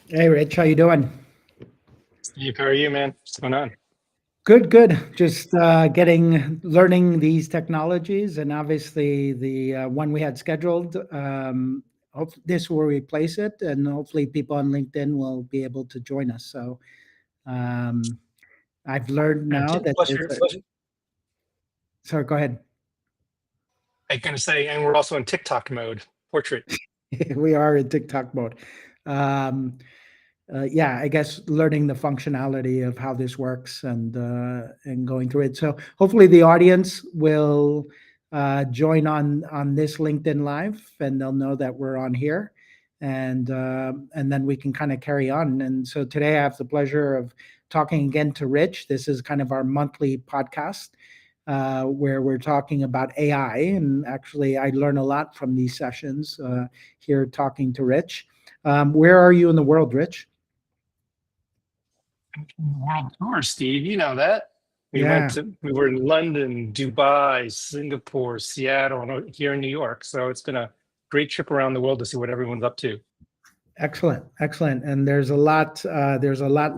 Hey, Rich, how you doing? Steve, how are you, man? What's going on? Good, good. Just learning these technologies, and obviously the one we had scheduled. This will replace it, and hopefully people on LinkedIn will be able to join us. So um, I've learned And now that plus, there's a. Sorry, go ahead. I'm going to say, and we're also in TikTok mode, portrait. We are in TikTok mode. Um, yeah, I guess learning the functionality of how this works and going through it. So hopefully the audience will join on this LinkedIn Live, and they'll know that we're on here, and then we can kind of carry on. And so today I have the pleasure of talking again to Rich. This is kind of our monthly podcast. Where we're talking about AI, and actually, I learn a lot from these sessions here talking to Rich. Where are you in the world, Rich? World tour, Steve. You know that. Yeah, We were in London, Dubai, Singapore, Seattle, and here in New York. So it's been a great trip around the world to see what everyone's up to. excellent, excellent. And there's a lot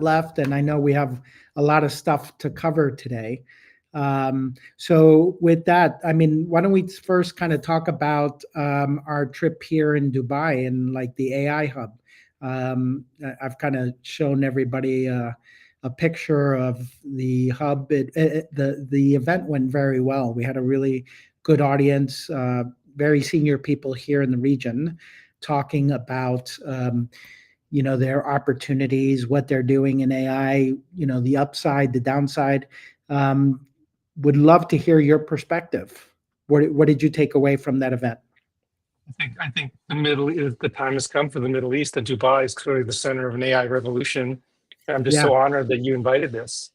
left, and I know we have a lot of stuff to cover today. So with that, I mean, why don't we first kind of talk about our trip here in Dubai and like the AI hub? I've kind of shown everybody a picture of the hub. The event went very well. We had a really good audience, very senior people here in the region talking about their opportunities, what they're doing in AI, the upside, the downside. Um, would love to hear your perspective. What did you take away from that event? I think the time has come for the Middle East, and Dubai is clearly the center of an AI revolution. And I'm just Yeah, so honored that you invited this.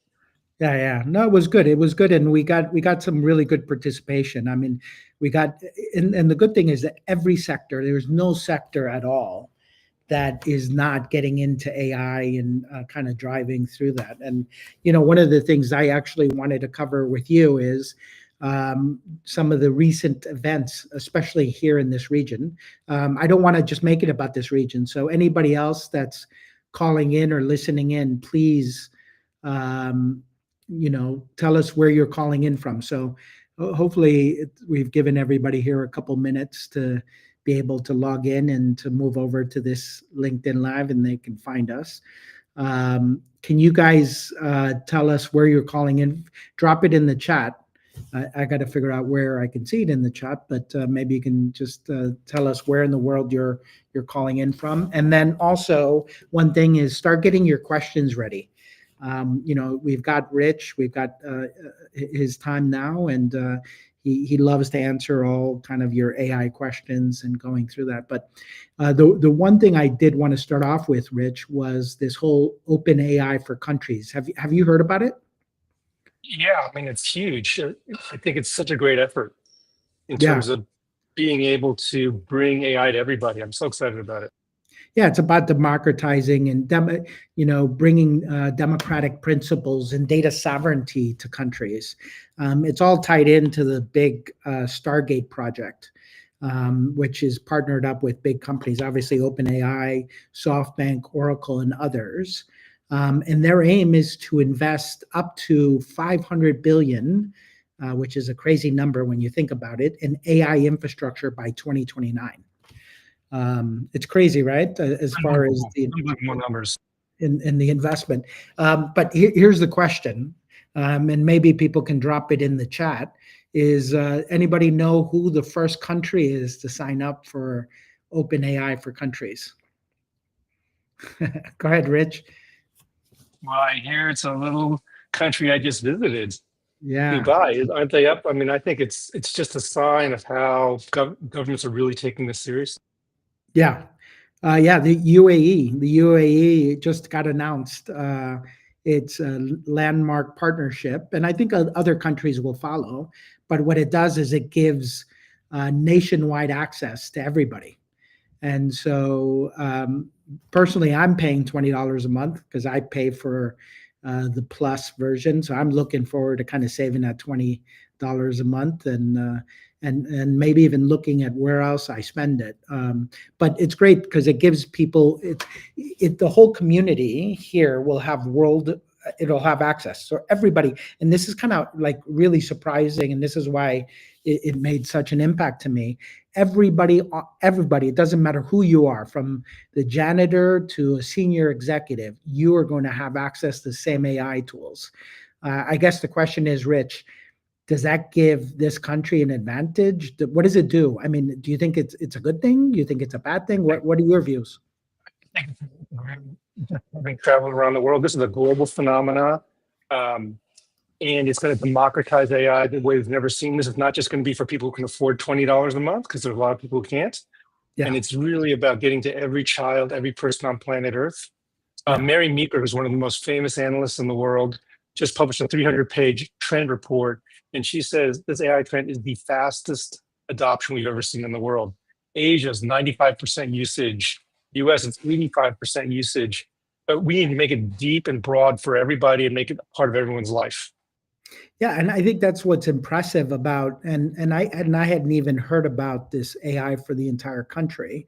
yeah, yeah. No, it was good. It was good, and we got some really good participation. I mean, we got, and the good thing is that every sector, there's no sector at all that is not getting into AI and kind of driving through that. And one of the things I actually wanted to cover with you is some of the recent events, especially here in this region. I don't want to just make it about this region. So anybody else that's calling in or listening in, please, um, tell us where you're calling in from. So hopefully we've given everybody here a couple minutes to be able to log in and to move over to this LinkedIn Live, and they can find us. Can you guys tell us where you're calling in? Drop it in the chat. I got to figure out where I can see it in the chat, but maybe you can just tell us where in the world you're calling in from. And then also, one thing is start getting your questions ready. We've got Rich, we've got his time now, and he loves to answer all kind of your AI questions and going through that. But the one thing I did want to start off with, Rich, was this whole open AI for countries. Have you heard about it? Yeah, I mean, it's huge. I think it's such a great effort in Yeah. terms of being able to bring AI to everybody. I'm so excited about it. Yeah, it's about democratizing and bringing democratic principles and data sovereignty to countries. It's all tied into the big Stargate project, which is partnered up with big companies, obviously OpenAI, SoftBank, Oracle, and others. And their aim is to invest up to 500 billion, which is a crazy number when you think about it, in AI infrastructure by 2029. It's crazy, right? As far as Unbelievable. Unbelievable numbers. in the investment. But here's the question, and maybe people can drop it in the chat. Is anybody know who the first country is to sign up for OpenAI for countries? Go ahead, Rich. Well, I hear it's a little country I just visited, Yeah, Dubai. Aren't they up? I mean, I think it's just a sign of how governments are really taking this seriously. yeah. Yeah, the UAE. The UAE just got announced. It's a landmark partnership, and I think other countries will follow. But what it does is it gives nationwide access to everybody. And so, personally, I'm paying $20 a month because I pay for the plus version. So I'm looking forward to kind of saving that $20 a month and maybe even looking at where else I spend it. But it's great because it gives people the whole community here will have it'll have access. So everybody, and this is kind of like really surprising, and this is why it made such an impact to me. Everybody, it doesn't matter who you are, from the janitor to a senior executive, you are going to have access to the same AI tools. I guess the question is, Rich, does that give this country an advantage? What does it do? I mean, do you think it's a good thing? Do you think it's a bad thing? What are your views? Having traveled around the world, this is a global phenomena, and it's going to democratize AI the way we've never seen. This is not just going to be for people who can afford $20 a month, because there's a lot of people who can't. Yeah. And it's really about getting to every child, every person on planet Earth. Yeah. Mary Meeker, who's one of the most famous analysts in the world, just published a 300-page trend report, and she says this AI trend is the fastest adoption we've ever seen in the world. Asia's 95% usage, US is 85% usage, but we need to make it deep and broad for everybody and make it part of everyone's life. Yeah, and I think that's what's impressive about, and I hadn't even heard about this AI for the entire country,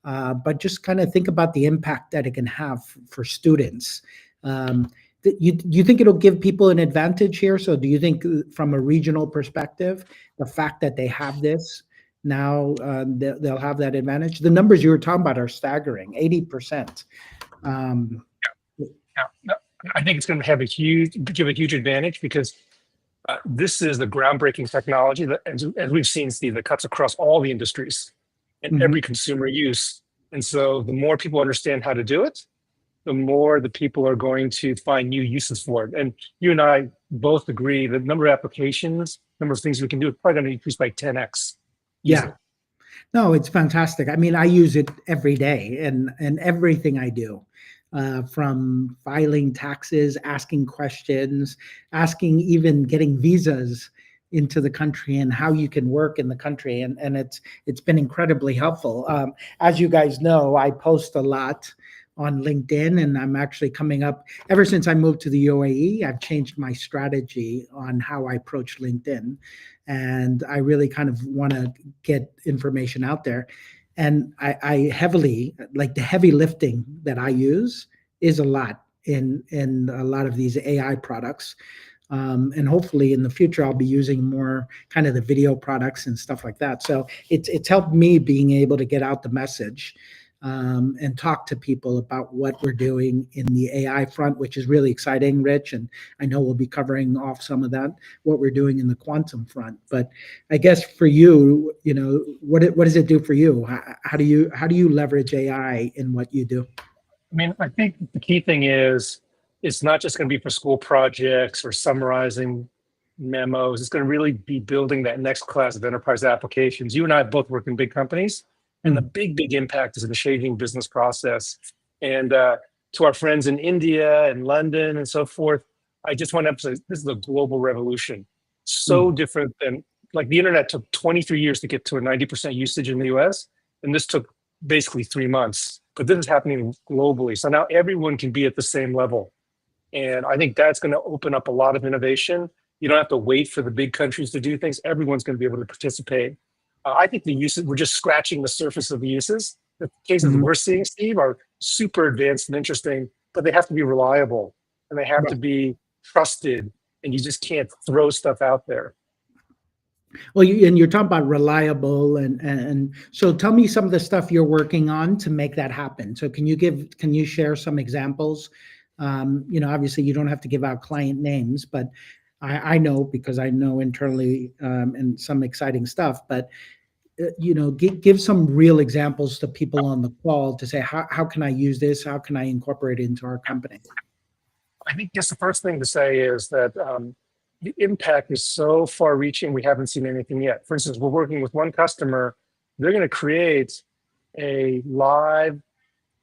but just kind of think about the impact that it can have for students. Do you think it'll give people an advantage here? So do you think from a regional perspective, the fact that they have this now, they'll have that advantage? The numbers you were talking about are staggering, 80%. Yeah, I think it's going to give a huge advantage, because this is the groundbreaking technology that, as we've seen, Steve, that cuts across all the industries and every consumer use. And so the more people understand how to do it, the more the people are going to find new uses for it. And you and I both agree that the number of applications, number of things we can do is probably going to increase by 10x. Yeah. No, it's fantastic. I mean, I use it every day and everything I do, from filing taxes, asking questions, asking even getting visas into the country and how you can work in the country. And it's been incredibly helpful. As you guys know, I post a lot on LinkedIn, and I'm actually coming up, ever since I moved to the UAE, I've changed my strategy on how I approach LinkedIn. And I really kind of want to get information out there. And I heavily, like, the heavy lifting that I use is a lot in a lot of these AI products. And hopefully in the future, I'll be using more kind of the video products and stuff like that. So it's helped me being able to get out the message, and talk to people about what we're doing in the AI front, which is really exciting, Rich. And I know we'll be covering off some of that, what we're doing in the quantum front. But I guess for you, what does it do for you? How do you leverage AI in what you do? I mean, I think the key thing is it's not just going to be for school projects or summarizing memos. It's going to really be building that next class of enterprise applications. You and I both work in big companies, and the big impact is in the changing business process. And to our friends in India and London and so forth, I just want to emphasize, this is a global revolution. So different than, like, the internet took 23 years to get to a 90% usage in the US, and this took basically 3 months. But this is happening globally. So now everyone can be at the same level. And I think that's going to open up a lot of innovation. You don't have to wait for the big countries to do things. Everyone's going to be able to participate. I think the uses, we're just scratching the surface of the uses. The cases we're seeing, Steve, are super advanced and interesting, but they have to be reliable, and they have to be trusted, and you just can't throw stuff out there. Well, and you're talking about reliable, and so tell me some of the stuff you're working on to make that happen. So can you share some examples? Obviously you don't have to give out client names, but I know, because I know internally, and some exciting stuff, but give some real examples to people on the call to say, how can I use this? How can I incorporate it into our company? I think just the first thing to say is that the impact is so far reaching, we haven't seen anything yet. For instance, we're working with one customer. They're going to create a live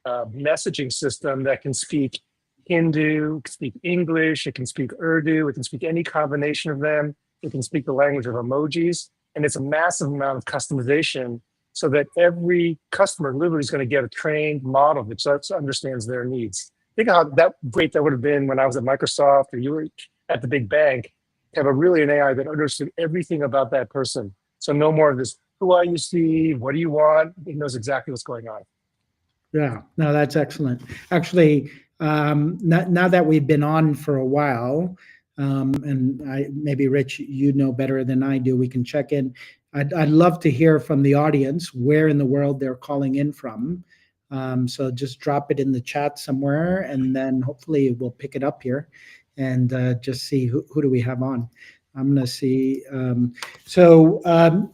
messaging system that can speak Hindu, can speak English, it can speak Urdu, it can speak any combination of them. It can speak the language of emojis. And it's a massive amount of customization, so that every customer literally is going to get a trained model that understands their needs. Think how great that would have been when I was at Microsoft, or you were at the big bank, to have an AI that understood everything about that person. So no more of this, who are you, Steve? What do you want? He knows exactly what's going on. Yeah, no, that's excellent. Actually, now that we've been on for a while, and maybe Rich, you know better than I do, we can check in. I'd love to hear from the audience where in the world they're calling in from. So just drop it in the chat somewhere, and then hopefully we'll pick it up here and just see who do we have on. I'm gonna see. So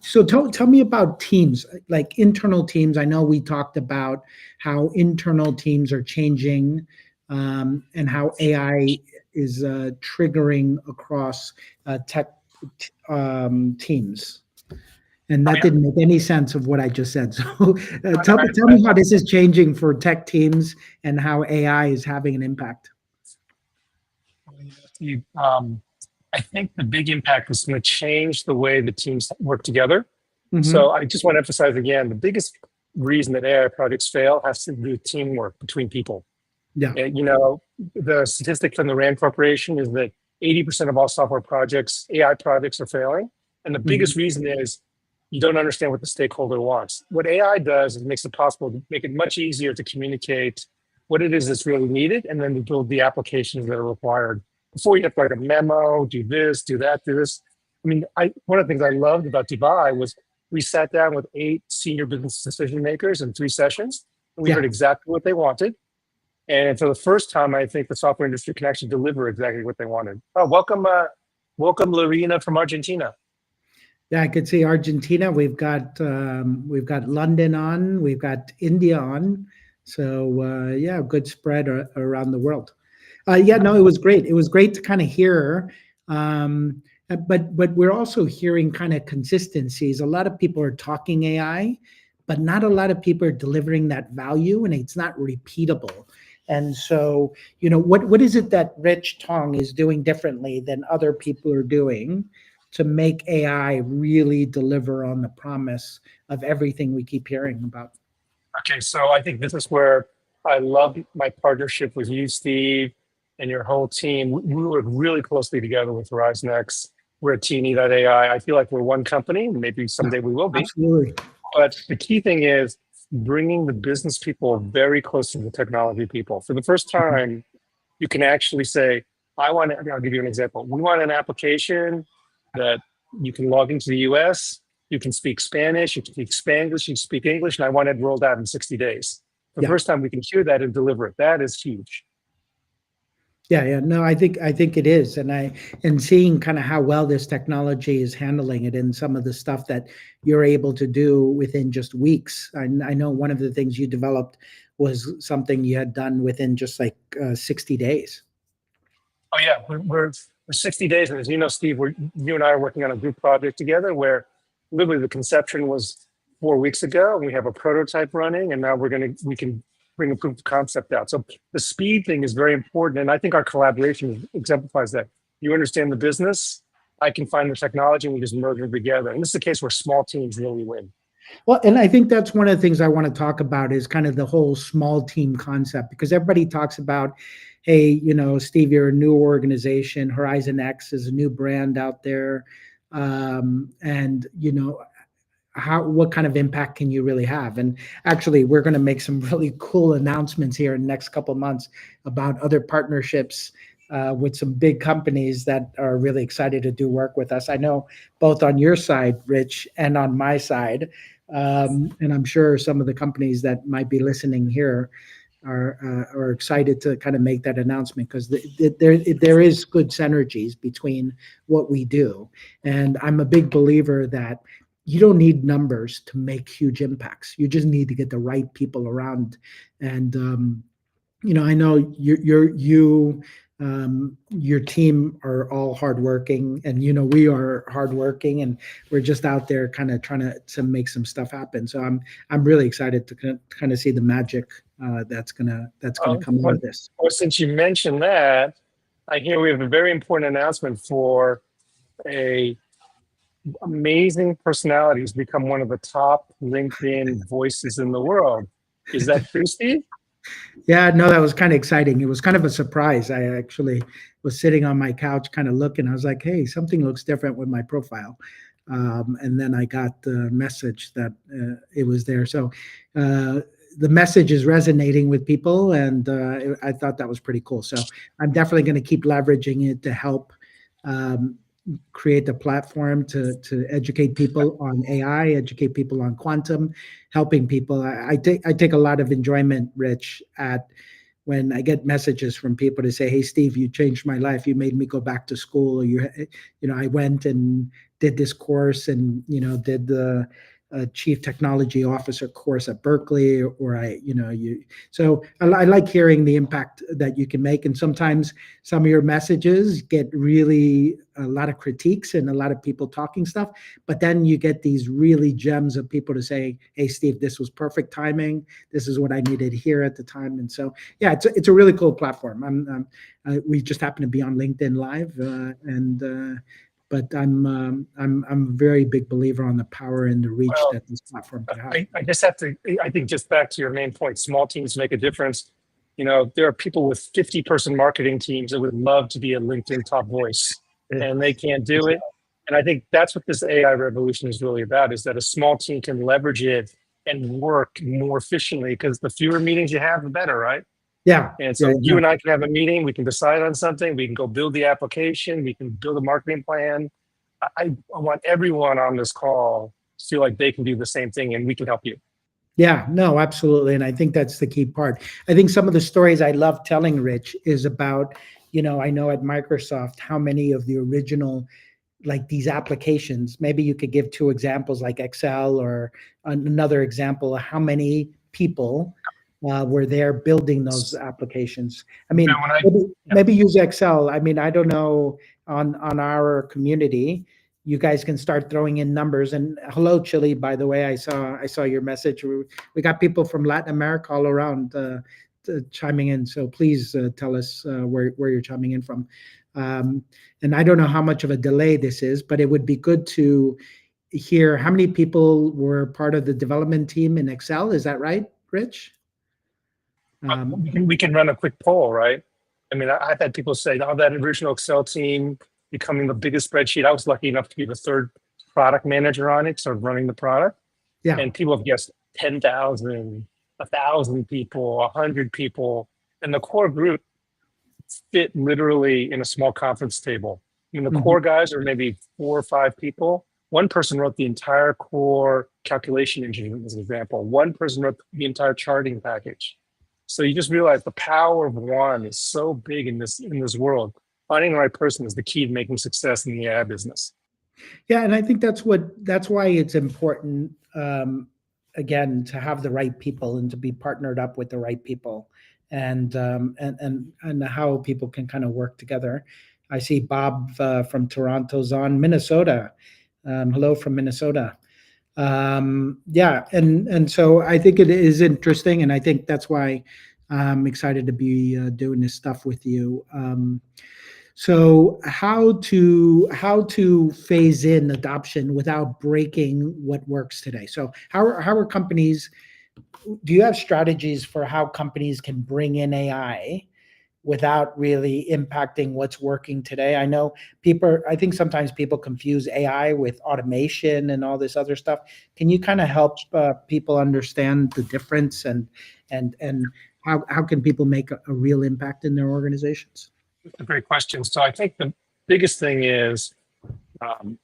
tell me about teams, like internal teams. I know we talked about how internal teams are changing, and how AI is triggering across tech teams. And that didn't make any sense of what I just said. So tell me how this is changing for tech teams and how AI is having an impact. I think the big impact is going to change the way the teams work together. Mhm. So I just want to emphasize again, the biggest reason that AI projects fail has to do with teamwork between people. Yeah. And, the statistic from the RAND Corporation is that 80% of all software projects, AI projects, are failing. And the biggest reason is you don't understand what the stakeholder wants. What AI does is makes it possible to make it much easier to communicate what it is that's really needed, and then to build the applications that are required. Before you have to write a memo, do this, do that, do this. I mean, one of the things I loved about Dubai was we sat down with 8 senior business decision makers in 3 sessions, and we heard exactly what they wanted. And for the first time, I think the software industry can actually deliver exactly what they wanted. Oh, welcome, Lorena from Argentina. Yeah, I could see Argentina. We've got London on. We've got India on. So yeah, good spread around the world. Yeah, no, it was great. It was great to kind of hear. But we're also hearing kind of consistencies. A lot of people are talking AI, but not a lot of people are delivering that value, and it's not repeatable. And so, what is it that Rich Tong is doing differently than other people are doing to make AI really deliver on the promise of everything we keep hearing about? Okay, so I think this is where I love my partnership with you, Steve, and your whole team. We work really closely together with Horizon X. We're at Teeny.ai. I feel like we're one company. Maybe someday we will be. Absolutely. But the key thing is bringing the business people very close to the technology people. For the first time, you can actually say, I'll give you an example. We want an application that you can log into the US, you can speak Spanish, you can speak Spanglish, you can speak English, and I want it rolled out in 60 days. The first time we can hear that and deliver it, that is huge. Yeah. No, I think it is. And seeing kind of how well this technology is handling it and some of the stuff that you're able to do within just weeks. I know one of the things you developed was something you had done within just like 60 days. Oh yeah, we're 60 days. And as you know, Steve, you and I are working on a group project together where literally the conception was 4 weeks ago. And we have a prototype running, and now we can bring a proof of concept out. So the speed thing is very important. And I think our collaboration exemplifies that. You understand the business, I can find the technology, and we just merge them together. And this is a case where small teams really win. Well, and I think that's one of the things I want to talk about is kind of the whole small team concept, because everybody talks about, hey, Steve, you're a new organization. Horizon X is a new brand out there. And, what kind of impact can you really have? And actually, we're going to make some really cool announcements here in the next couple of months about other partnerships with some big companies that are really excited to do work with us. I know both on your side, Rich, and on my side. And I'm sure some of the companies that might be listening here are excited to kind of make that announcement, because there is good synergies between what we do. And I'm a big believer that you don't need numbers to make huge impacts. You just need to get the right people around. And I know your team are all hardworking, and we are hardworking, and we're just out there kind of trying to make some stuff happen. So I'm really excited to kind of see the magic that's gonna come out of this. Well, since you mentioned that, I hear we have a very important announcement for a amazing personality who's become one of the top LinkedIn voices in the world. Is that true, Steve? Yeah, no, that was kind of exciting. It was kind of a surprise. I actually was sitting on my couch kind of looking. I was like, hey, something looks different with my profile. And then I got the message that it was there. So the message is resonating with people, and I thought that was pretty cool. So I'm definitely going to keep leveraging it to help um, create a platform to educate people on AI, educate people on quantum, helping people. I take a lot of enjoyment, Rich, at when I get messages from people to say, "Hey, Steve, you changed my life. You made me go back to school. Or I went and did this course, and did the chief technology officer course at Berkeley, or you." So I like hearing the impact that you can make, and sometimes some of your messages get really a lot of critiques and a lot of people talking stuff, but then you get these really gems of people to say, "Hey, Steve, this was perfect timing. This is what I needed here at the time." And so, yeah, it's a really cool platform. We just happen to be on LinkedIn Live, but I'm a very big believer on the power and the reach Well, that this platform could have. I just have to, I think just back to your main point, small teams make a difference. There are people with 50-person marketing teams that would love to be a LinkedIn top voice, and they can't do it. And I think that's what this AI revolution is really about, is that a small team can leverage it and work more efficiently, because the fewer meetings you have, the better, right? Yeah, And yeah, so you and I can have a meeting, we can decide on something, we can go build the application, we can build a marketing plan. I want everyone on this call to feel like they can do the same thing, and we can help you. yeah, no, absolutely. And I think that's the key part. I think some of the stories I love telling, Rich, is about, I know at Microsoft how many of the original, like these applications, maybe you could give two examples like Excel, or another example of how many people were there building those applications. I mean, Now, when I, yeah, maybe use Excel. I mean, I don't know, on our community, you guys can start throwing in numbers. And hello, Chile, by the way, I saw your message. We got people from Latin America all around chiming in. So please tell us where you're chiming in from. Um, and I don't know how much of a delay this is, but it would be good to hear how many people were part of the development team in Excel. Is that right, Rich? we can run a quick poll, right? I mean, I've had people say, "Oh, that original Excel team becoming the biggest spreadsheet." I was lucky enough to be the third product manager on it, sort of running the product. Yeah. And people have guessed 10,000, 1,000 people, 100 people. And the core group fit literally in a small conference table. The Mhm. core guys are maybe 4 or 5 people. One person wrote the entire core calculation engine, as an example. One person wrote the entire charting package. So you just realize the power of one is so big in this world. Finding the right person is the key to making success in the AI business. Yeah, and I think that's why it's important, again, to have the right people and to be partnered up with the right people, and how people can kind of work together. I see Bob from Toronto's on. Minnesota. Hello from Minnesota. Yeah, and so I think it is interesting, and I think that's why I'm excited to be doing this stuff with you. So how to phase in adoption without breaking what works today? So how are companies? Do you have strategies for how companies can bring in AI without really impacting what's working today? I think sometimes people confuse AI with automation and all this other stuff. Can you kind of help people understand the difference, and how can people make a real impact in their organizations? A great question. So I think the biggest thing is um,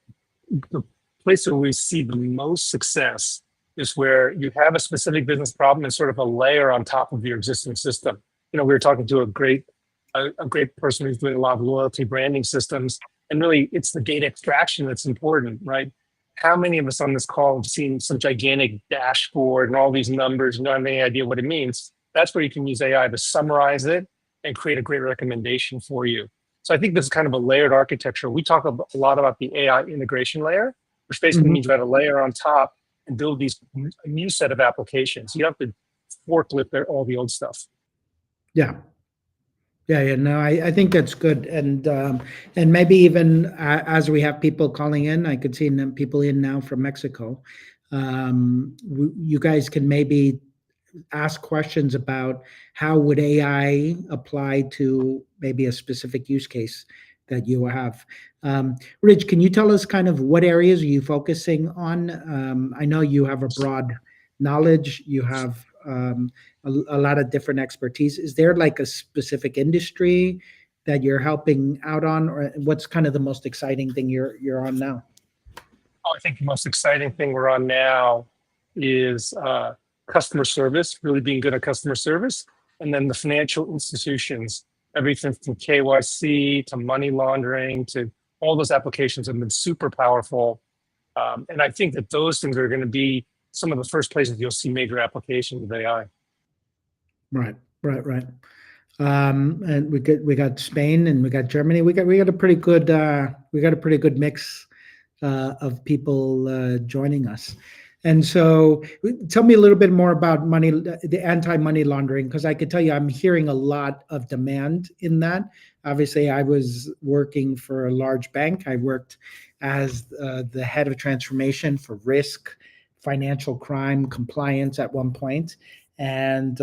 the place where we see the most success is where you have a specific business problem and sort of a layer on top of your existing system. We were talking to a great person who's doing a lot of loyalty branding systems, and really it's the data extraction that's important, right? How many of us on this call have seen some gigantic dashboard and all these numbers and don't have any idea what it means? That's where you can use AI to summarize it and create a great recommendation for you. So I think this is kind of a layered architecture. We talk a lot about the AI integration layer, which basically Mhm. means you add a layer on top and build a new set of applications. You have to forklift all the old stuff. Yeah. Yeah. No, I think that's good, and maybe even as we have people calling in, I could see people in now from Mexico. You guys can maybe ask questions about how would AI apply to maybe a specific use case. that you have. Rich, can you tell us kind of what areas are you focusing on? I know you have a broad knowledge. You have a lot of different expertise. Is there like a specific industry that you're helping out on, or what's kind of the most exciting thing you're on now? I think the most exciting thing we're on now is customer service, really being good at customer service. And then the financial institutions, everything from KYC to money laundering to all those applications have been super powerful. And I think that those things are going to be some of the first places you'll see major applications of AI. Right, right. And we got Spain and we got Germany. We got a pretty good mix of people joining us. And so, tell me a little bit more about the anti-money laundering, because I could tell you I'm hearing a lot of demand in that. Obviously, I was working for a large bank. I worked as the head of transformation for risk, financial crime, compliance at one point, and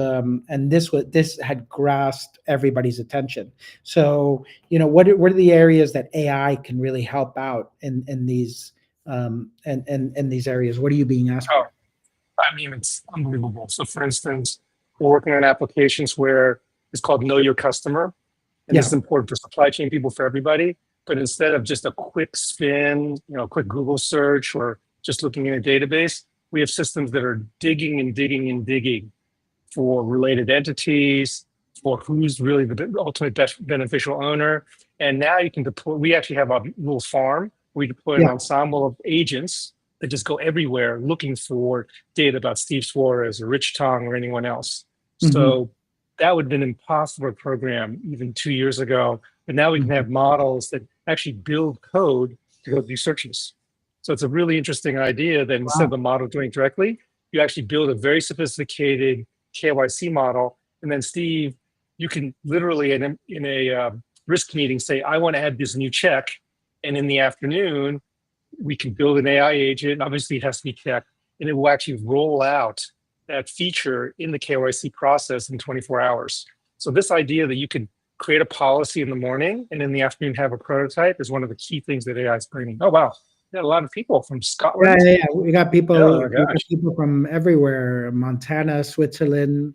this had grasped everybody's attention. So, what are the areas that AI can really help out in these and these areas? What are you being asked Oh, for? I mean, it's unbelievable. So, for instance, we're working on applications where it's called Know Your Customer. And this Yeah. is important for supply chain people, for everybody. But instead of just a quick spin, quick Google search or just looking in a database, we have systems that are digging and digging and digging for related entities, for who's really the ultimate best beneficial owner. And now you can deploy, we actually have a little farm. We deploy an Yeah. ensemble of agents that just go everywhere looking for data about Steve Suarez or Rich Tong or anyone else. Hmm. So that would have been impossible to program even 2 years ago. But now we can have models that actually build code to go do searches. So it's a really interesting idea that instead of Wow. the model doing it directly, you actually build a very sophisticated KYC model. And then Steve, you can literally in a risk meeting say, I want to add this new check. And in the afternoon, we can build an AI agent. Obviously, it has to be checked, and it will actually roll out that feature in the KYC process in 24 hours. So this idea that you could create a policy in the morning and in the afternoon have a prototype is one of the key things that AI is bringing. Oh, wow. We got a lot of people from Yeah, Scotland. yeah, yeah. We got Oh, people. my We got gosh. people from everywhere: Montana, Switzerland.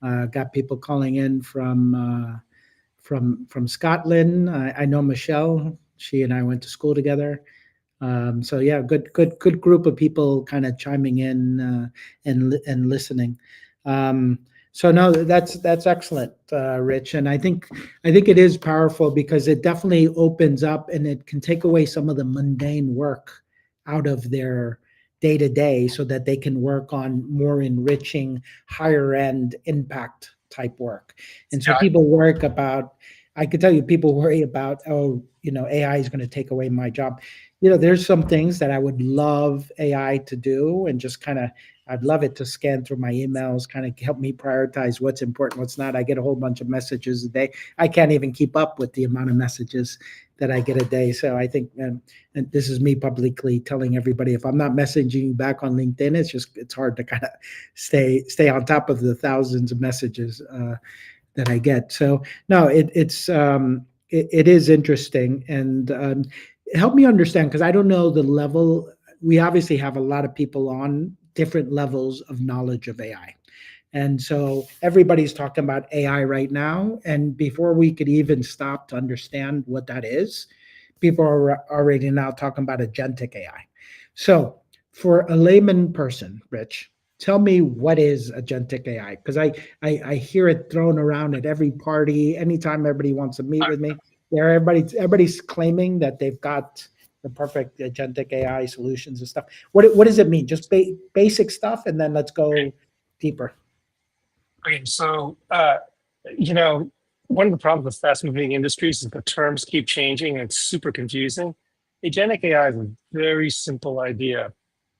Got people calling in from Scotland. I know Michelle. She and I went to school together. So yeah, good group of people kind of chiming in and listening. So no, that's excellent, Rich, and I think it is powerful because it definitely opens up and it can take away some of the mundane work out of their day to day, so that they can work on more enriching, higher end impact type work. And so Yeah, people work about. I could tell you, people worry about, oh, AI is going to take away my job. There's some things that I would love AI to do, and just kind of, I'd love it to scan through my emails, kind of help me prioritize what's important, what's not. I get a whole bunch of messages a day. I can't even keep up with the amount of messages that I get a day. So I think, and this is me publicly telling everybody, if I'm not messaging you back on LinkedIn, it's hard to kind of stay on top of the thousands of messages that I get. So no, it is interesting, and help me understand, because I don't know the level. We obviously have a lot of people on different levels of knowledge of AI. And so everybody's talking about AI right now. And before we could even stop to understand what that is, people are already now talking about agentic AI. So for a layman person, Rich, tell me, what is agentic AI? Because I hear it thrown around at every party. Anytime everybody wants to meet with me, everybody's claiming that they've got the perfect agentic AI solutions and stuff. What does it mean? Just basic stuff, and then let's go deeper. okay. So, one of the problems with fast moving industries is the terms keep changing and it's super confusing. Agentic AI is a very simple idea.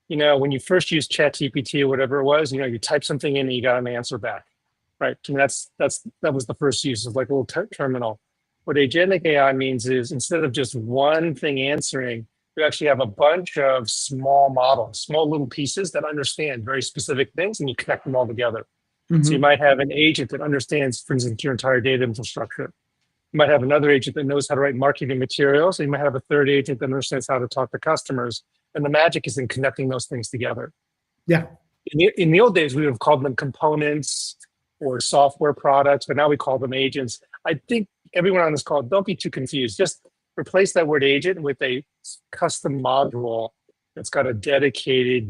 When you first used ChatGPT or whatever it was, you type something in and you got an answer back, right? And that was the first use of like a little terminal. What agentic AI means is instead of just one thing answering, you actually have a bunch of small models, small little pieces that understand very specific things, and you connect them all together. So you Mm-hmm. might have an agent that understands, for instance, your entire data infrastructure. You might have another agent that knows how to write marketing materials. And you might have a third agent that understands how to talk to customers. And the magic is in connecting those things together. Yeah. In the old days, we would have called them components or software products, but now we call them agents. I think everyone on this call, don't be too confused. Just replace that word agent with a custom module that's got a dedicated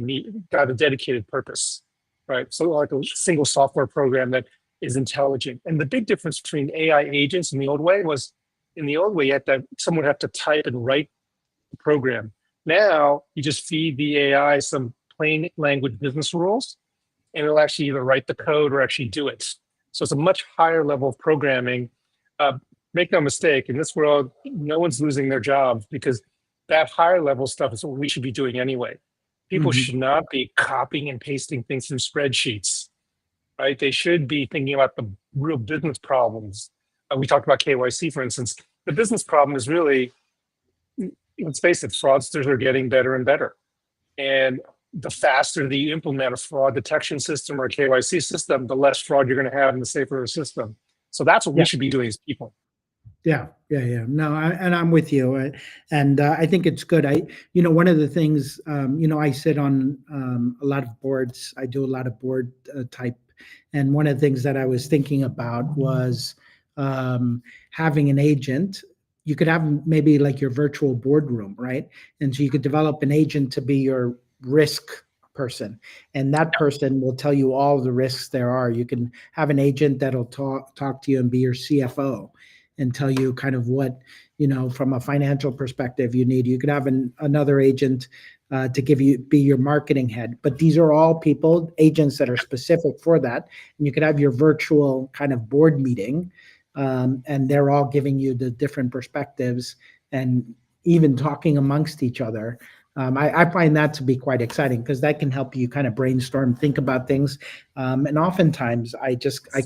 purpose, right? So like a single software program that is intelligent. And the big difference between AI agents in the old way was, in the old way, someone would have to type and write the program. Now you just feed the AI some plain language business rules, and it'll actually either write the code or actually do it. So it's a much higher level of programming. Make no mistake, in this world, no one's losing their jobs because that higher level stuff is what we should be doing anyway. People should not be copying and pasting things from spreadsheets, right? They should be thinking about the real business problems. We talked about KYC, for instance. The business problem is really, let's face it, fraudsters are getting better and better. And the faster that you implement a fraud detection system or a KYC system, the less fraud you're going to have in the safer system. So that's what we should be doing as people. Yeah. No, and I'm with you. I think it's good. One of the things, I sit on a lot of boards. I do a lot of board type. And one of the things that I was thinking about was having an agent. You could have maybe like your virtual boardroom, right? And so you could develop an agent to be your risk person, and that person will tell you all the risks there are. You can have an agent that'll talk to you and be your CFO and tell you kind of what, from a financial perspective you need. You could have another agent to be your marketing head. But these are all agents that are specific for that. And you could have your virtual kind of board meeting, and they're all giving you the different perspectives and even talking amongst each other. I find that to be quite exciting because that can help you kind of brainstorm, think about things. And oftentimes I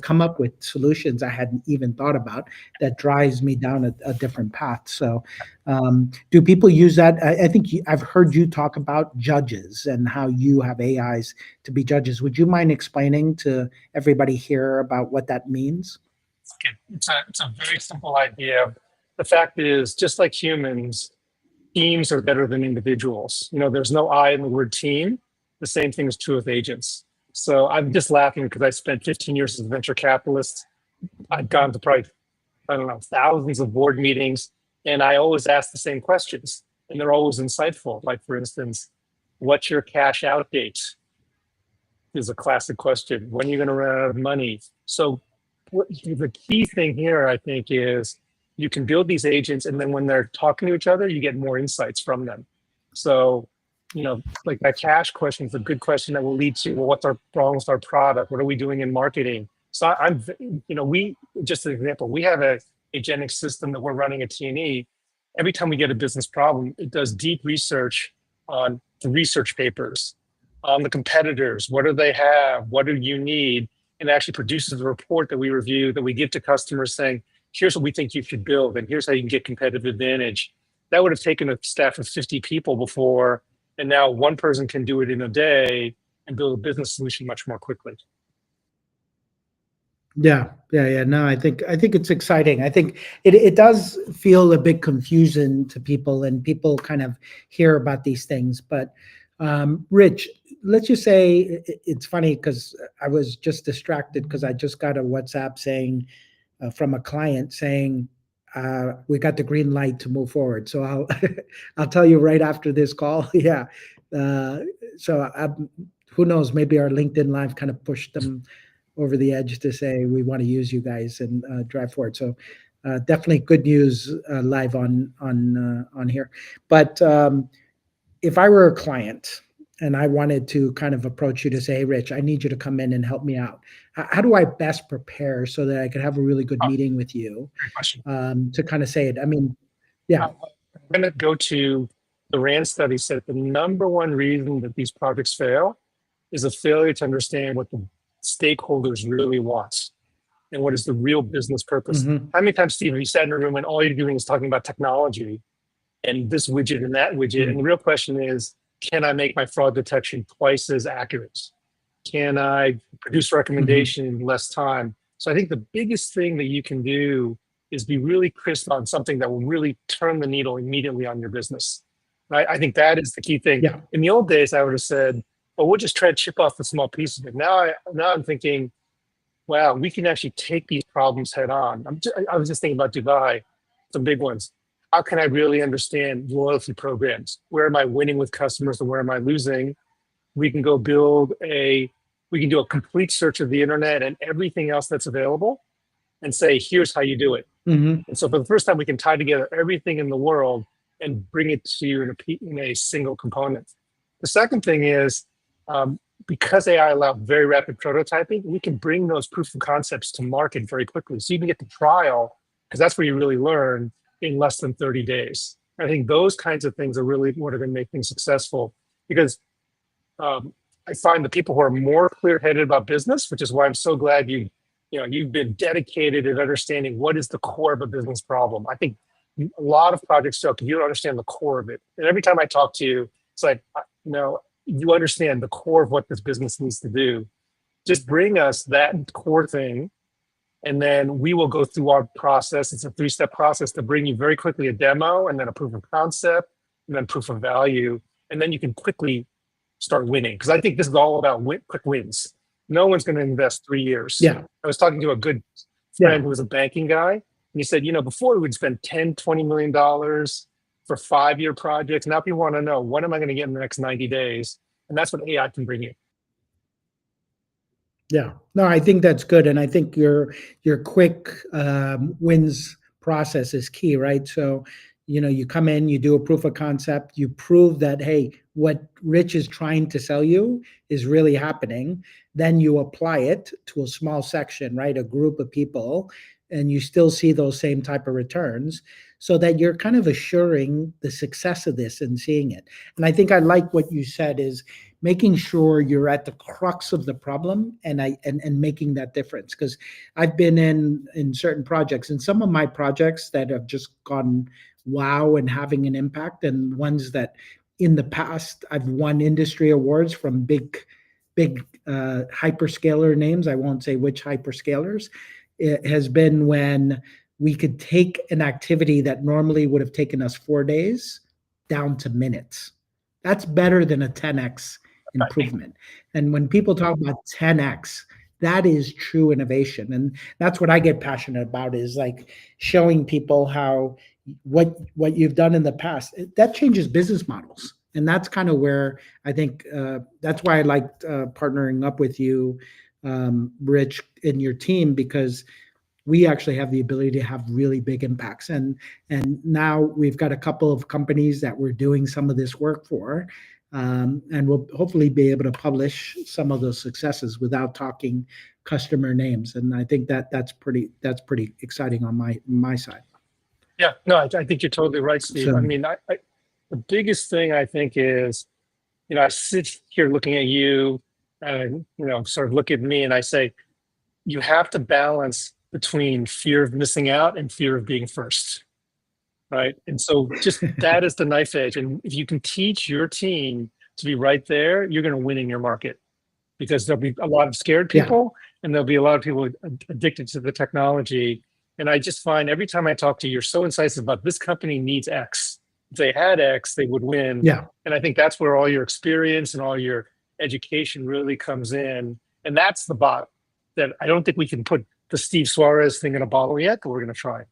come up with solutions I hadn't even thought about that drives me down a different path. So do people use that? I think I've heard you talk about judges and how you have AIs to be judges. Would you mind explaining to everybody here about what that means? It's a very simple idea. The fact is, just like humans, teams are better than individuals. There's no I in the word team. The same thing is true with agents. So I'm just laughing because I spent 15 years as a venture capitalist. I've gone to probably, thousands of board meetings, and I always ask the same questions, and they're always insightful. Like, for instance, what's your cash out date? Is a classic question. When are you going to run out of money? So the key thing here, I think, is you can build these agents, and then when they're talking to each other, you get more insights from them. So, like that cash question is a good question that will lead to, well, what's our problem with our product? What are we doing in marketing? So just an example, we have a agentic system that we're running at T&E. Every time we get a business problem, it does deep research on the research papers, on the competitors. What do they have? What do you need? And actually produces a report that we review, that we give to customers saying, here's what we think you should build, and here's how you can get competitive advantage. That would have taken a staff of 50 people before, and now one person can do it in a day and build a business solution much more quickly. Yeah. No, I think it's exciting. I think it does feel a bit confusing to people, and people kind of hear about these things. But Rich, let's just say it's funny because I was just distracted because I just got a WhatsApp saying from a client saying we got the green light to move forward. So I'll tell you right after this call. Yeah. Who knows? Maybe our LinkedIn Live kind of pushed them over the edge to say we want to use you guys and drive forward. So definitely good news live on here. But if I were a client and I wanted to kind of approach you to say, hey, Rich, I need you to come in and help me out. How do I best prepare so that I could have a really good meeting with you to kind of say it? I mean, yeah. I'm going to go to the RAND study said the number one reason that these projects fail is a failure to understand what the stakeholders really want and what is the real business purpose. Mm-hmm. How many times, Steve, have you sat in a room and all you're doing is talking about technology and this widget and that widget? Mm-hmm. And the real question is, can I make my fraud detection twice as accurate? Can I produce a recommendation in less time? So I think the biggest thing that you can do is be really crisp on something that will really turn the needle immediately on your business. Right? I think that is the key thing. Yeah. In the old days, I would have said, "Oh, we'll just try to chip off the small pieces." But now I'm thinking, wow, we can actually take these problems head on. I was just thinking about Dubai, some big ones. How can I really understand loyalty programs? Where am I winning with customers and where am I losing? We can go we can do a complete search of the internet and everything else that's available and say, here's how you do it. Mm-hmm. And so for the first time, we can tie together everything in the world and bring it to you in a single component. The second thing is, because AI allows very rapid prototyping, we can bring those proof of concepts to market very quickly. So you can get to trial, because that's where you really learn, in less than 30 days. I think those kinds of things are really what are going to make things successful. Because I find the people who are more clear-headed about business, which is why I'm so glad you've been dedicated at understanding what is the core of a business problem. I think a lot of projects fail because you don't understand the core of it. And every time I talk to you, it's like, you understand the core of what this business needs to do. Just bring us that core thing, and then we will go through our process. It's a 3-step process to bring you very quickly a demo, and then a proof of concept, and then proof of value. And then you can quickly start winning. Because I think this is all about quick wins. No one's going to invest 3 years. Yeah. I was talking to a good friend who was a banking guy, and he said, before we would spend $10, $20 million for 5-year projects. Now people want to know, what am I going to get in the next 90 days? And that's what AI can bring you. Yeah, no, I think that's good, and I think your quick wins process is key, right? So, you come in, you do a proof of concept, you prove that, hey, what Rich is trying to sell you is really happening. Then you apply it to a small section, right? A group of people, and you still see those same type of returns, so that you're kind of assuring the success of this and seeing it. And I think I like what you said is making sure you're at the crux of the problem and making that difference. Because I've been in certain projects, and some of my projects that have just gone wow and having an impact, and ones that in the past I've won industry awards from big hyperscaler names. I won't say which hyperscalers. It has been when we could take an activity that normally would have taken us 4 days down to minutes. That's better than a 10x improvement. And when people talk about 10x, that is true innovation. And that's what I get passionate about, is like showing people how what you've done in the past, that changes business models. And that's kind of where I think that's why I liked partnering up with you, Rich, and your team, because we actually have the ability to have really big impacts. And now we've got a couple of companies that we're doing some of this work for, and we'll hopefully be able to publish some of those successes without talking customer names. And I think that's pretty exciting on my side. Yeah, no, I think you're totally right, Steve. So, I mean, the biggest thing I think is, I sit here looking at you and, sort of look at me and I say, you have to balance between fear of missing out and fear of being first, right? And so just that is the knife edge. And if you can teach your team to be right there, you're going to win in your market, because there'll be a lot of scared people and there'll be a lot of people addicted to the technology. And I just find every time I talk to you, you're so incisive about this company needs X. If they had X, they would win. yeah. And I think that's where all your experience and all your education really comes in. And that's the bot that I don't think we can put the Steve Suarez thing in a bottle yet, but we're going to try.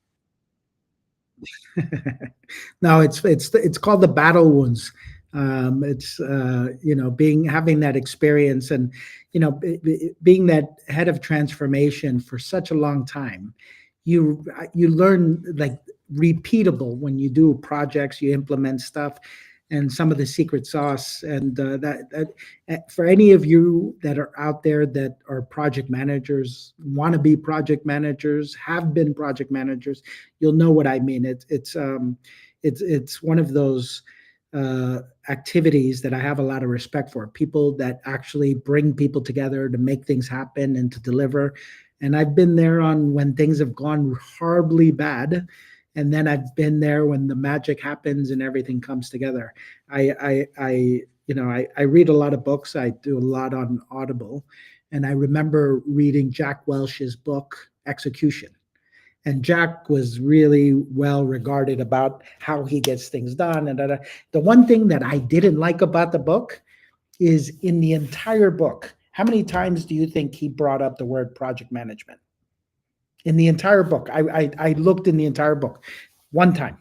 No, it's called the battle wounds. It's having that experience, and being that head of transformation for such a long time, you learn like repeatable when you do projects, you implement stuff, and some of the secret sauce. And that for any of you that are out there that are project managers, want to be project managers, have been project managers, you'll know what I mean. It's one of those activities that I have a lot of respect for. People that actually bring people together to make things happen and to deliver. And I've been there on when things have gone horribly bad. And then I've been there when the magic happens and everything comes together. I read a lot of books. I do a lot on Audible. And I remember reading Jack Welch's book, Execution. And Jack was really well regarded about how he gets things done. And the one thing that I didn't like about the book is in the entire book, how many times do you think he brought up the word project management? In the entire book, I looked in the entire book, one time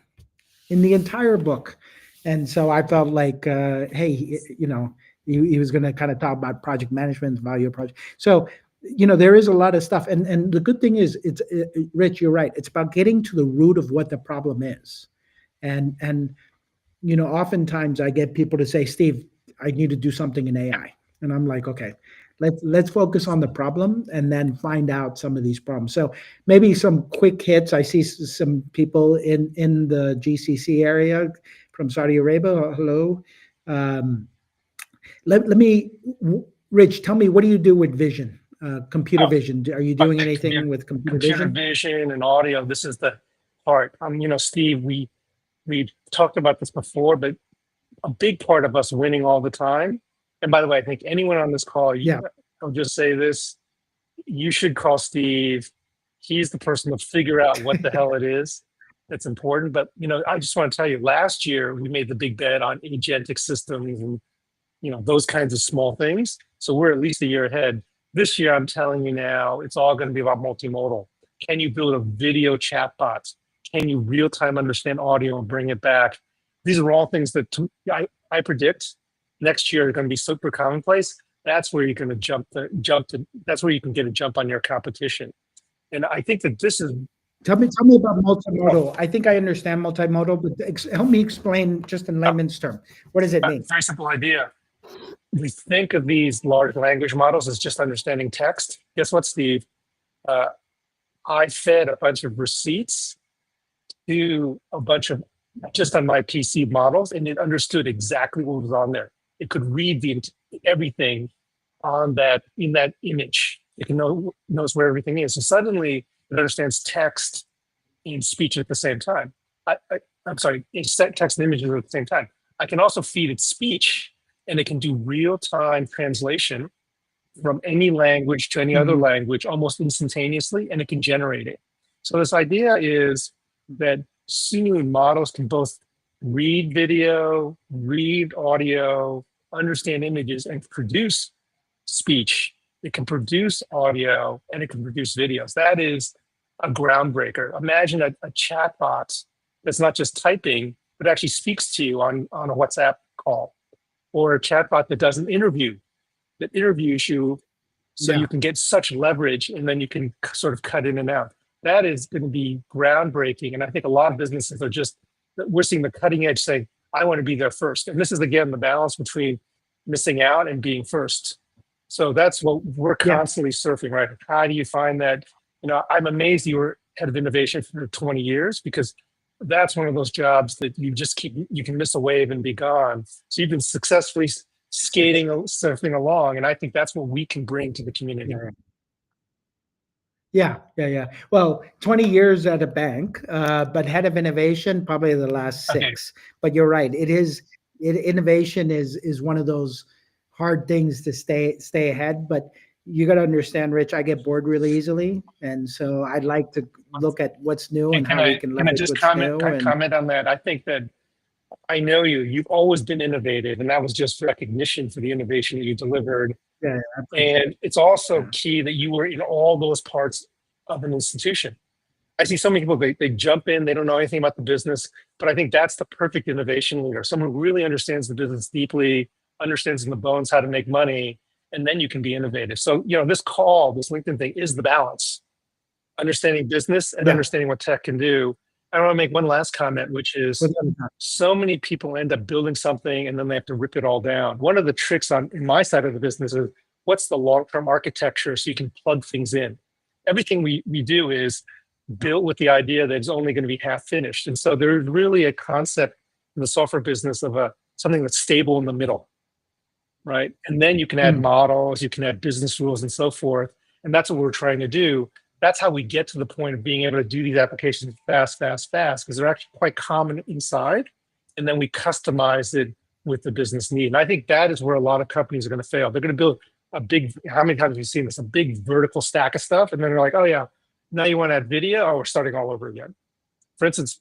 in the entire book. And so I felt like, hey, he was going to kind of talk about project management, value of project. So, there is a lot of stuff. And the good thing is, Rich, you're right. It's about getting to the root of what the problem is. And oftentimes I get people to say, Steve, I need to do something in AI. And I'm like, okay, let's focus on the problem and then find out some of these problems. So maybe some quick hits. I see some people in the GCC area from Saudi Arabia. Hello. Let me, Rich, tell me, what do you do with vision, computer vision? Are you doing anything with computer vision and audio? This is the part. Steve, we've talked about this before, but a big part of us winning all the time. And by the way, I think anyone on this call, I'll just say this, you should call Steve. He's the person to figure out what the hell it is that's important. But, I just want to tell you, last year, we made the big bet on agentic systems and, those kinds of small things. So we're at least a year ahead. This year, I'm telling you now, it's all going to be about multimodal. Can you build a video chatbot? Can you real-time understand audio and bring it back? These are all things that I predict next year are going to be super commonplace. That's where you're going to jump to. That's where you can get a jump on your competition. And I think that this is. Tell me about multimodal. I think I understand multimodal, but help me explain just in layman's term. What does it mean? Very simple idea. We think of these large language models as just understanding text. Guess what, Steve? I fed a bunch of receipts to a bunch of just on my PC models, and it understood exactly what was on there. It could read everything on in that image. It knows where everything is. So suddenly it understands text and speech at the same time. I'm sorry, text and images at the same time. I can also feed it speech, and it can do real-time translation from any language to any other language almost instantaneously, and it can generate it. So this idea is that soon models can both read video, read audio, understand images, and produce speech. It can produce audio, and it can produce videos. That is a groundbreaker. Imagine a chatbot that's not just typing, but actually speaks to you on a WhatsApp call, or a chatbot that does an interview, that interviews you so you can get such leverage, and then you can sort of cut in and out. That is going to be groundbreaking. And I think a lot of businesses are we're seeing the cutting edge saying, I want to be there first. And this is, again, the balance between missing out and being first. So that's what we're constantly surfing, right? How do you find that? I'm amazed you were head of innovation for 20 years, because that's one of those jobs that you can miss a wave and be gone. So you've been successfully surfing along. And I think that's what we can bring to the community. Yeah. Well, 20 years at a bank, but head of innovation, probably the last 6. Okay. But you're right. Innovation is one of those hard things to stay ahead. But you got to understand, Rich, I get bored really easily. And so I'd like to look at what's new and how we can leverage what's new. Can I comment on that? I think that I know you've always been innovative, and that was just recognition for the innovation that you delivered. Yeah, and it's also key that you were in all those parts of an institution. I see so many people, they jump in, they don't know anything about the business, but I think that's the perfect innovation leader, someone who really understands the business deeply, understands in the bones how to make money, and then you can be innovative. So, this LinkedIn thing is the balance, understanding business and understanding what tech can do. I want to make one last comment, which is so many people end up building something and then they have to rip it all down. One of the tricks in my side of the business is, what's the long-term architecture so you can plug things in? Everything we do is built with the idea that it's only going to be half finished. And so there's really a concept in the software business of something that's stable in the middle, right? And then you can add models, you can add business rules and so forth. And that's what we're trying to do. That's how we get to the point of being able to do these applications fast, because they're actually quite common inside. And then we customize it with the business need. And I think that is where a lot of companies are going to fail. They're going to build how many times have you seen this? A big vertical stack of stuff. And then they're like, oh yeah, Now you want to add video, or we're starting all over again. For instance,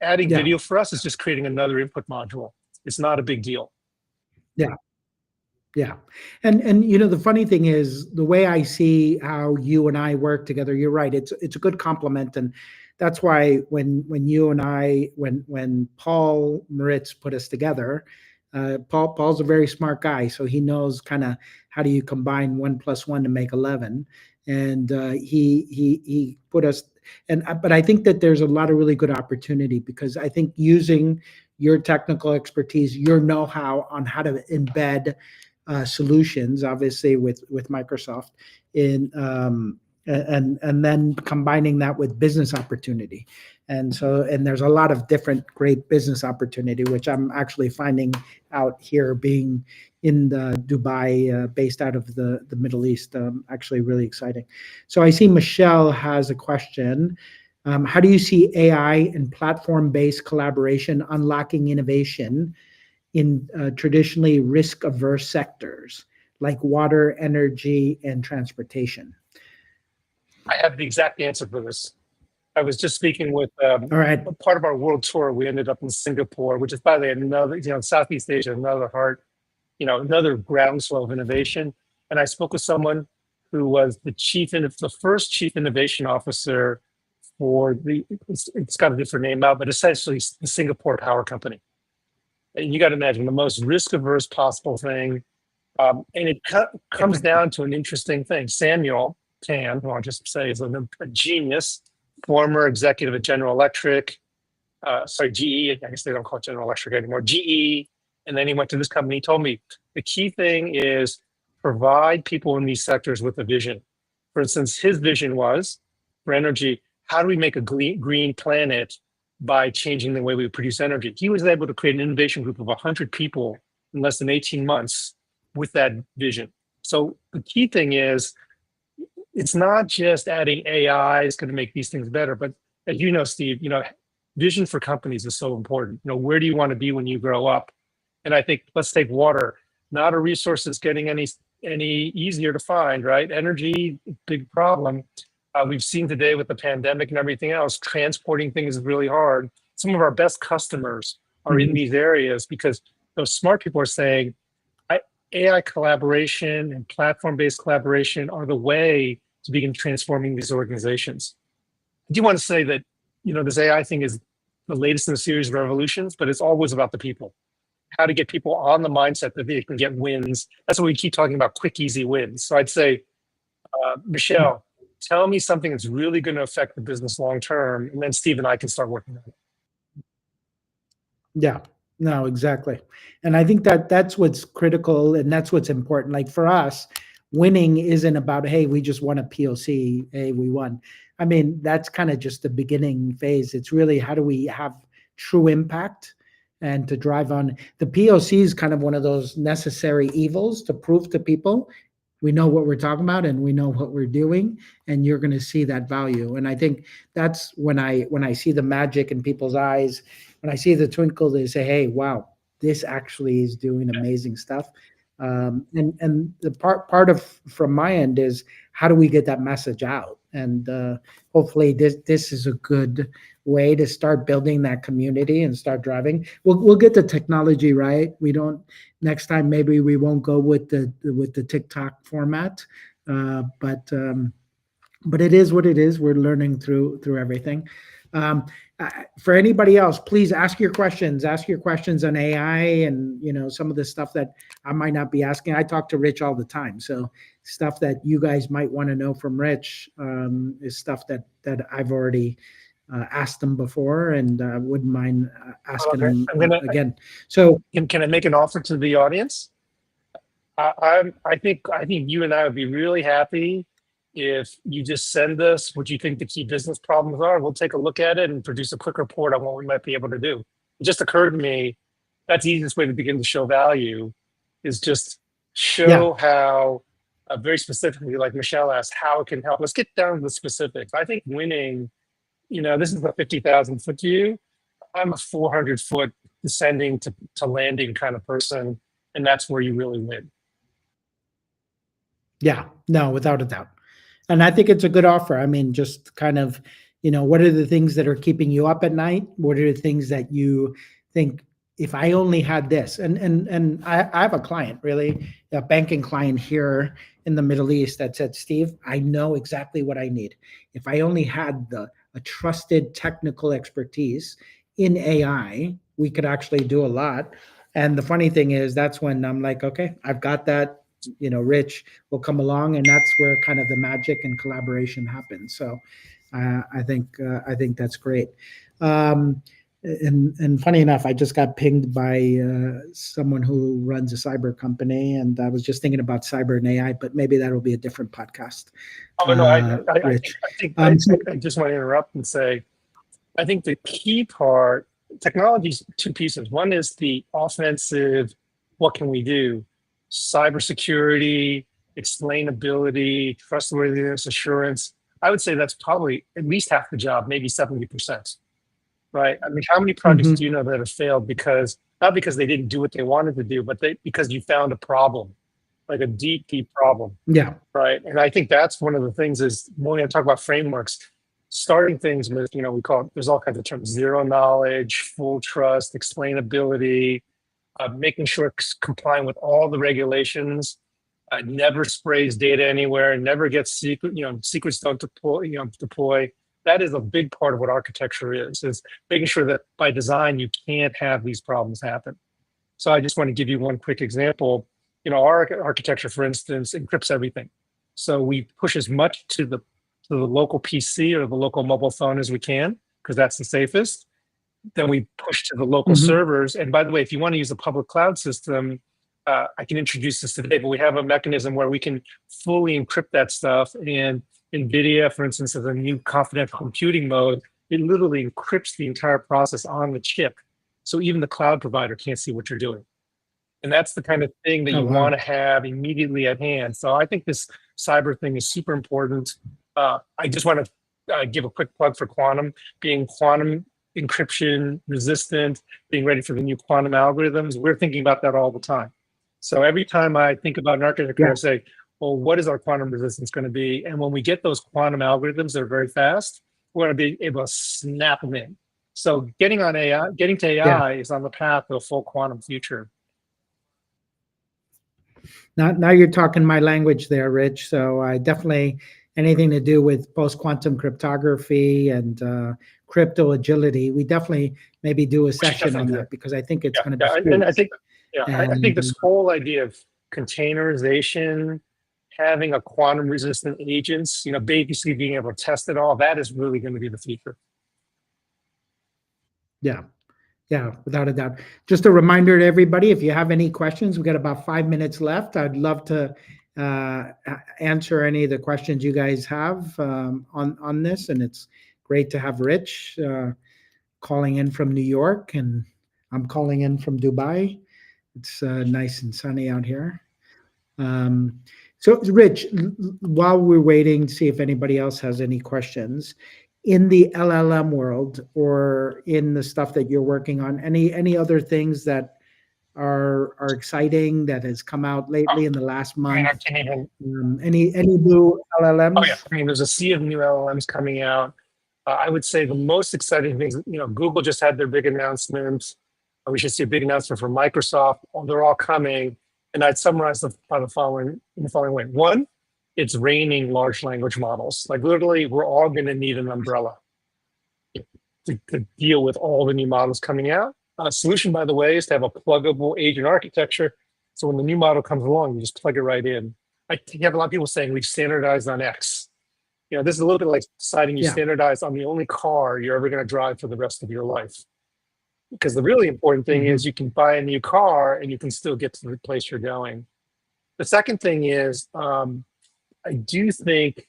adding Yeah. video for us is just creating another input module. It's not a big deal. Yeah. Yeah. And the funny thing is the way I see how you and I work together, you're right. It's a good complement. And that's why when you and I, when Paul Moritz put us together, Paul's a very smart guy. So he knows kind of how do you combine 1 + 1 to make 11. And he put us, but I think that there's a lot of really good opportunity because I think using your technical expertise, your know-how on how to embed solutions, obviously with Microsoft, in and then combining that with business opportunity, and there's a lot of different great business opportunity, which I'm actually finding out here, being in the Dubai, based out of the Middle East. Actually, really exciting. So I see Michelle has a question. How do you see AI and platform-based collaboration unlocking innovation in traditionally risk-averse sectors like water, energy, and transportation? I have the exact answer for this. I was just speaking with All right. part of our world tour. We ended up in Singapore, which is, by the way, another, Southeast Asia, another heart, another groundswell of innovation. And I spoke with someone who was the first chief innovation officer for it's got a different name now, but essentially the Singapore Power Company. And you got to imagine the most risk-averse possible thing. And it comes down to an interesting thing. Samuel Tan, who I'll just say is a genius, former executive at General Electric, GE, I guess they don't call it General Electric anymore, GE. And then he went to this company. He told me the key thing is provide people in these sectors with a vision. For instance, his vision was for energy, how do we make a green planet by changing the way we produce energy? He was able to create an innovation group of 100 people in less than 18 months with that vision. So the key thing is, it's not just adding AI is going to make these things better, but as you know, Steve, vision for companies is so important. Where do you want to be when you grow up? And I think, let's take water, not a resource that's getting any easier to find, right? Energy, big problem. We've seen today with the pandemic and everything else, transporting things is really hard. Some of our best customers are in these areas because those smart people are saying, AI collaboration and platform-based collaboration are the way to begin transforming these organizations. I do want to say that, this AI thing is the latest in a series of revolutions, but it's always about the people. How to get people on the mindset that they can get wins. That's what we keep talking about, quick, easy wins. So I'd say, Michelle, tell me something that's really going to affect the business long-term, and then Steve and I can start working on it. Yeah, no, exactly. And I think that's what's critical and that's what's important. Like for us, winning isn't about, hey, we just won a POC, hey, we won. I mean, that's kind of just the beginning phase. It's really how do we have true impact and to drive on. The POC is kind of one of those necessary evils to prove to people we know what we're talking about and we know what we're doing, and you're going to see that value. And I think that's when I see the magic in people's eyes, when I see the twinkle, they say, hey, wow, this actually is doing amazing stuff. And the part of from my end is how do we get that message out? And hopefully this is a good way to start building that community and start driving. We'll get the technology right. We don't next time, maybe we won't go with the TikTok format, but it is what it is. We're learning through everything. For anybody else, please ask your questions. Ask your questions on AI and some of the stuff that I might not be asking. I talk to Rich all the time, so stuff that you guys might want to know from Rich is stuff that I've already asked him before, and wouldn't mind asking him again. So, can I make an offer to the audience? I think you and I would be really happy if you just send us what you think the key business problems are. We'll take a look at it and produce a quick report on what we might be able to do. It just occurred to me that's the easiest way to begin to show value is just show how very specifically, like Michelle asked, how it can help. Let's get down to the specifics. I think winning, this is a 50,000-foot view. I'm a 400-foot descending to landing kind of person, and that's where you really win. Yeah, no, without a doubt. And I think it's a good offer. I mean, just kind of, what are the things that are keeping you up at night? What are the things that you think, if I only had this? And I have a client, really, a banking client here in the Middle East that said, Steve, I know exactly what I need. If I only had a trusted technical expertise in AI, we could actually do a lot. And the funny thing is, that's when I'm like, okay, I've got that. Rich will come along, and that's where kind of the magic and collaboration happens. So I think that's great. And funny enough, I just got pinged by someone who runs a cyber company, and I was just thinking about cyber and AI, but maybe that'll be a different podcast. Oh no, Rich. I just want to interrupt and say, I think the key part, technology's two pieces. One is the offensive, what can we do? Cybersecurity, explainability, trustworthiness, assurance. I would say that's probably at least half the job, maybe 70%. Right? I mean, how many projects do you know that have failed not because they didn't do what they wanted to do, but because you found a problem, like a deep, deep problem. Yeah. Right. And I think that's one of the things is when we talk about frameworks, starting things with, we call it, there's all kinds of terms, zero knowledge, full trust, explainability, making sure it's complying with all the regulations, never sprays data anywhere, never gets secrets don't deploy. That is a big part of what architecture is making sure that by design, you can't have these problems happen. So I just want to give you one quick example. Our architecture, for instance, encrypts everything. So we push as much to the local PC or the local mobile phone as we can, because that's the safest. Then we push to the local servers. And by the way, if you want to use a public cloud system, I can introduce this today, but we have a mechanism where we can fully encrypt that stuff. And NVIDIA, for instance, has a new confidential computing mode. It literally encrypts the entire process on the chip. So even the cloud provider can't see what you're doing. And that's the kind of thing that you want to have immediately at hand. So I think this cyber thing is super important. I just want to give a quick plug for quantum, being quantum encryption resistant, being ready for the new quantum algorithms. We're thinking about that all the time. So every time I think about an architecture, I say, well, what is our quantum resistance going to be? And when we get those quantum algorithms that are very fast, we're going to be able to snap them in. So getting to AI is on the path to a full quantum future. Now you're talking my language there, Rich. So I definitely, anything to do with post-quantum cryptography and crypto agility, we definitely maybe do a session on that, because I think it's going to be huge. And I think this whole idea of containerization, having a quantum resistant agents, basically being able to test it all, that is really going to be the future. Yeah, without a doubt. Just a reminder to everybody, if you have any questions, we got about 5 minutes left. I'd love to answer any of the questions you guys have on this. And it's great to have Rich calling in from New York, and I'm calling in from Dubai. It's nice and sunny out here. So Rich, while we're waiting to see if anybody else has any questions, in the LLM world or in the stuff that you're working on, any other things that are exciting that has come out lately in the last month? Any new LLMs? Oh yeah, I mean, there's a sea of new LLMs coming out. I would say the most exciting things, Google just had their big announcement. We should see a big announcement from Microsoft. They're all coming, and I'd summarize them in the following way. One, it's raining large language models. Like literally, we're all going to need an umbrella to deal with all the new models coming out. A solution, by the way, is to have a pluggable agent architecture. So when the new model comes along, you just plug it right in. I have a lot of people saying we've standardized on X. This is a little bit like deciding you standardize on the only car you're ever going to drive for the rest of your life. Because the really important thing is you can buy a new car and you can still get to the place you're going. The second thing is, I do think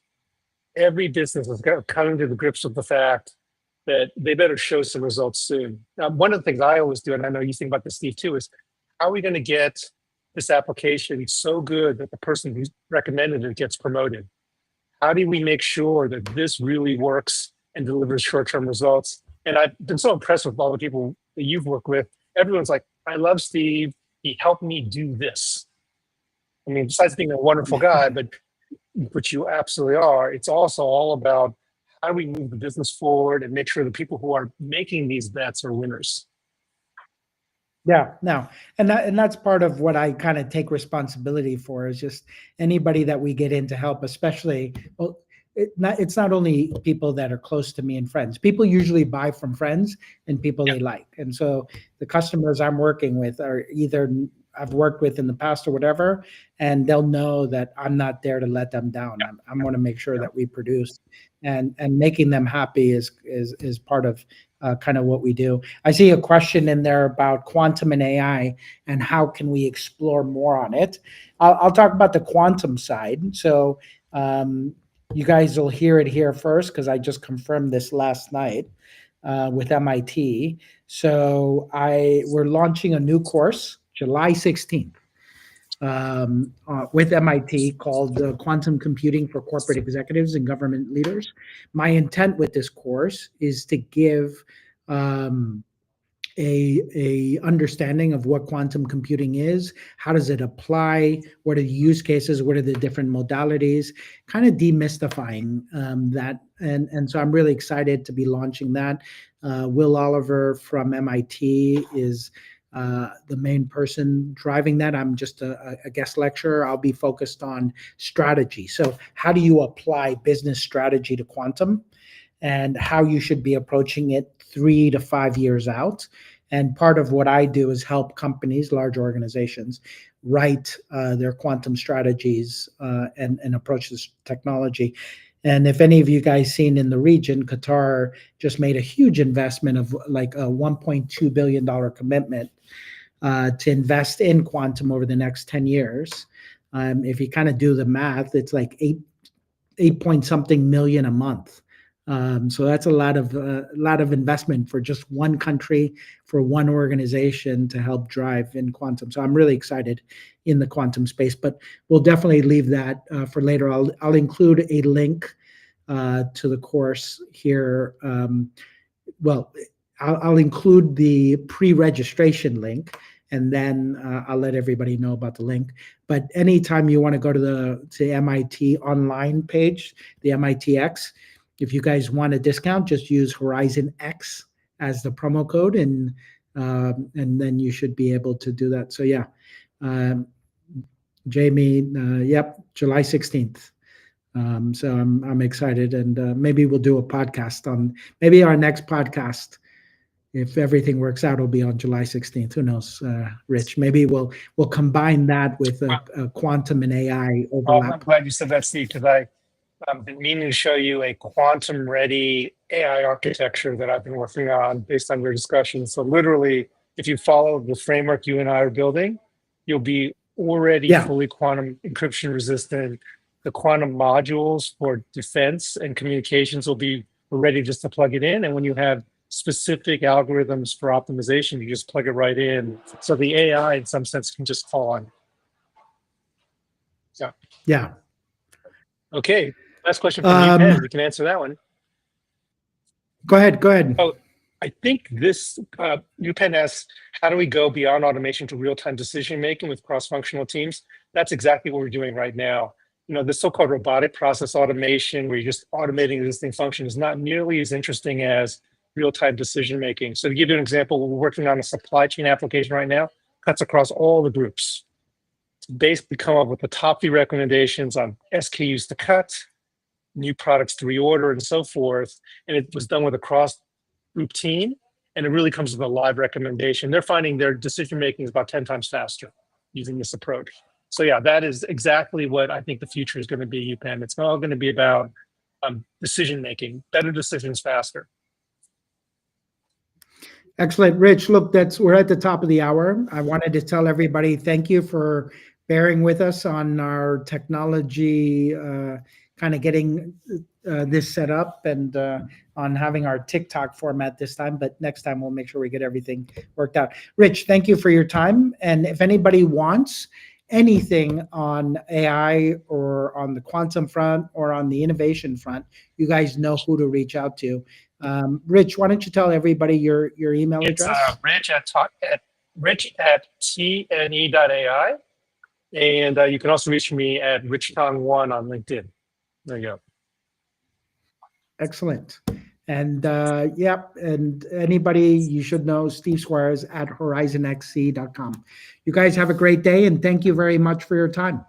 every business is coming to the grips with the fact that they better show some results soon. Now, one of the things I always do, and I know you think about this, Steve, too, is how are we going to get this application so good that the person who recommended it gets promoted? How do we make sure that this really works and delivers short-term results? And I've been so impressed with all the people that you've worked with. Everyone's like, I love Steve. He helped me do this. I mean, besides being a wonderful guy, but which you absolutely are, it's also all about how do we move the business forward and make sure the people who are making these bets are winners. Yeah, no, and that's part of what I kind of take responsibility for is just anybody that we get in to help, especially well, it's not only people that are close to me and friends. People usually buy from friends and people they like, and so the customers I'm working with are either I've worked with in the past or whatever, and they'll know that I'm not there to let them down. I'm going to make sure that we produce, and making them happy is part of kind of what we do. I see a question in there about quantum and AI and how can we explore more on it. I'll talk about the quantum side. So you guys will hear it here first because I just confirmed this last night with MIT. So we're launching a new course July 16th with MIT called Quantum Computing for Corporate Executives and Government Leaders. My intent with this course is to give a understanding of what quantum computing is, how does it apply, what are the use cases, what are the different modalities, kind of demystifying that. And so I'm really excited to be launching that. Will Oliver from MIT is the main person driving that. I'm just a guest lecturer. I'll be focused on strategy. So how do you apply business strategy to quantum and how you should be approaching it 3 to 5 years out. And part of what I do is help companies, large organizations, write their quantum strategies and approach this technology. And if any of you guys seen in the region, Qatar just made a huge investment of like a $1.2 billion commitment to invest in quantum over the next 10 years. If you kind of do the math, it's like 8 point something million a month. So that's a lot of investment for just one country, for one organization to help drive in quantum. So I'm really excited in the quantum space, but we'll definitely leave that for later. I'll include a link to the course here. Well, I'll include the pre-registration link, and then I'll let everybody know about the link. But anytime you want to go to MIT online page, the MITx, if you guys want a discount, just use Horizon X as the promo code, and then you should be able to do that. So yeah, Jamie, yep, July 16th. So I'm excited, and maybe we'll do a podcast on maybe our next podcast. If everything works out, it'll be on July 16th. Who knows, Rich? Maybe we'll combine that with a quantum and AI overlap. I'm glad you said that, Steve, because I've been meaning to show you a quantum-ready AI architecture that I've been working on based on your discussion. So literally, if you follow the framework you and I are building, you'll be already fully quantum encryption resistant. The quantum modules for defense and communications will be ready just to plug it in. And when you have specific algorithms for optimization, you just plug it right in. So the AI, in some sense, can just call on. So. Yeah. Okay. Last question from you, Pen. You can answer that one. Go ahead. Oh, I think this, UPenn asks, how do we go beyond automation to real-time decision-making with cross-functional teams? That's exactly what we're doing right now. You know, the so-called robotic process automation, where you're just automating existing function, is not nearly as interesting as real-time decision-making. So to give you an example, we're working on a supply chain application right now, cuts across all the groups. To basically come up with the top 3 recommendations on SKUs to cut, new products to reorder, and so forth. And it was done with a cross-group team, and it really comes with a live recommendation. They're finding their decision-making is about 10 times faster using this approach. So yeah, that is exactly what I think the future is going to be, UPenn. It's all going to be about decision-making, better decisions faster. Excellent, Rich. Look, we're at the top of the hour. I wanted to tell everybody thank you for bearing with us on our technology, kind of getting this set up, and on having our TikTok format this time. But next time we'll make sure we get everything worked out. Rich, thank you for your time. And if anybody wants anything on AI or on the quantum front or on the innovation front, you guys know who to reach out to. Rich, why don't you tell everybody your email address? It's rich at tne.ai. And you can also reach me at RichTong1 on LinkedIn. There you go. Excellent. And yep, and anybody you should know, Steve Suarez at horizonxc.com. You guys have a great day, and thank you very much for your time.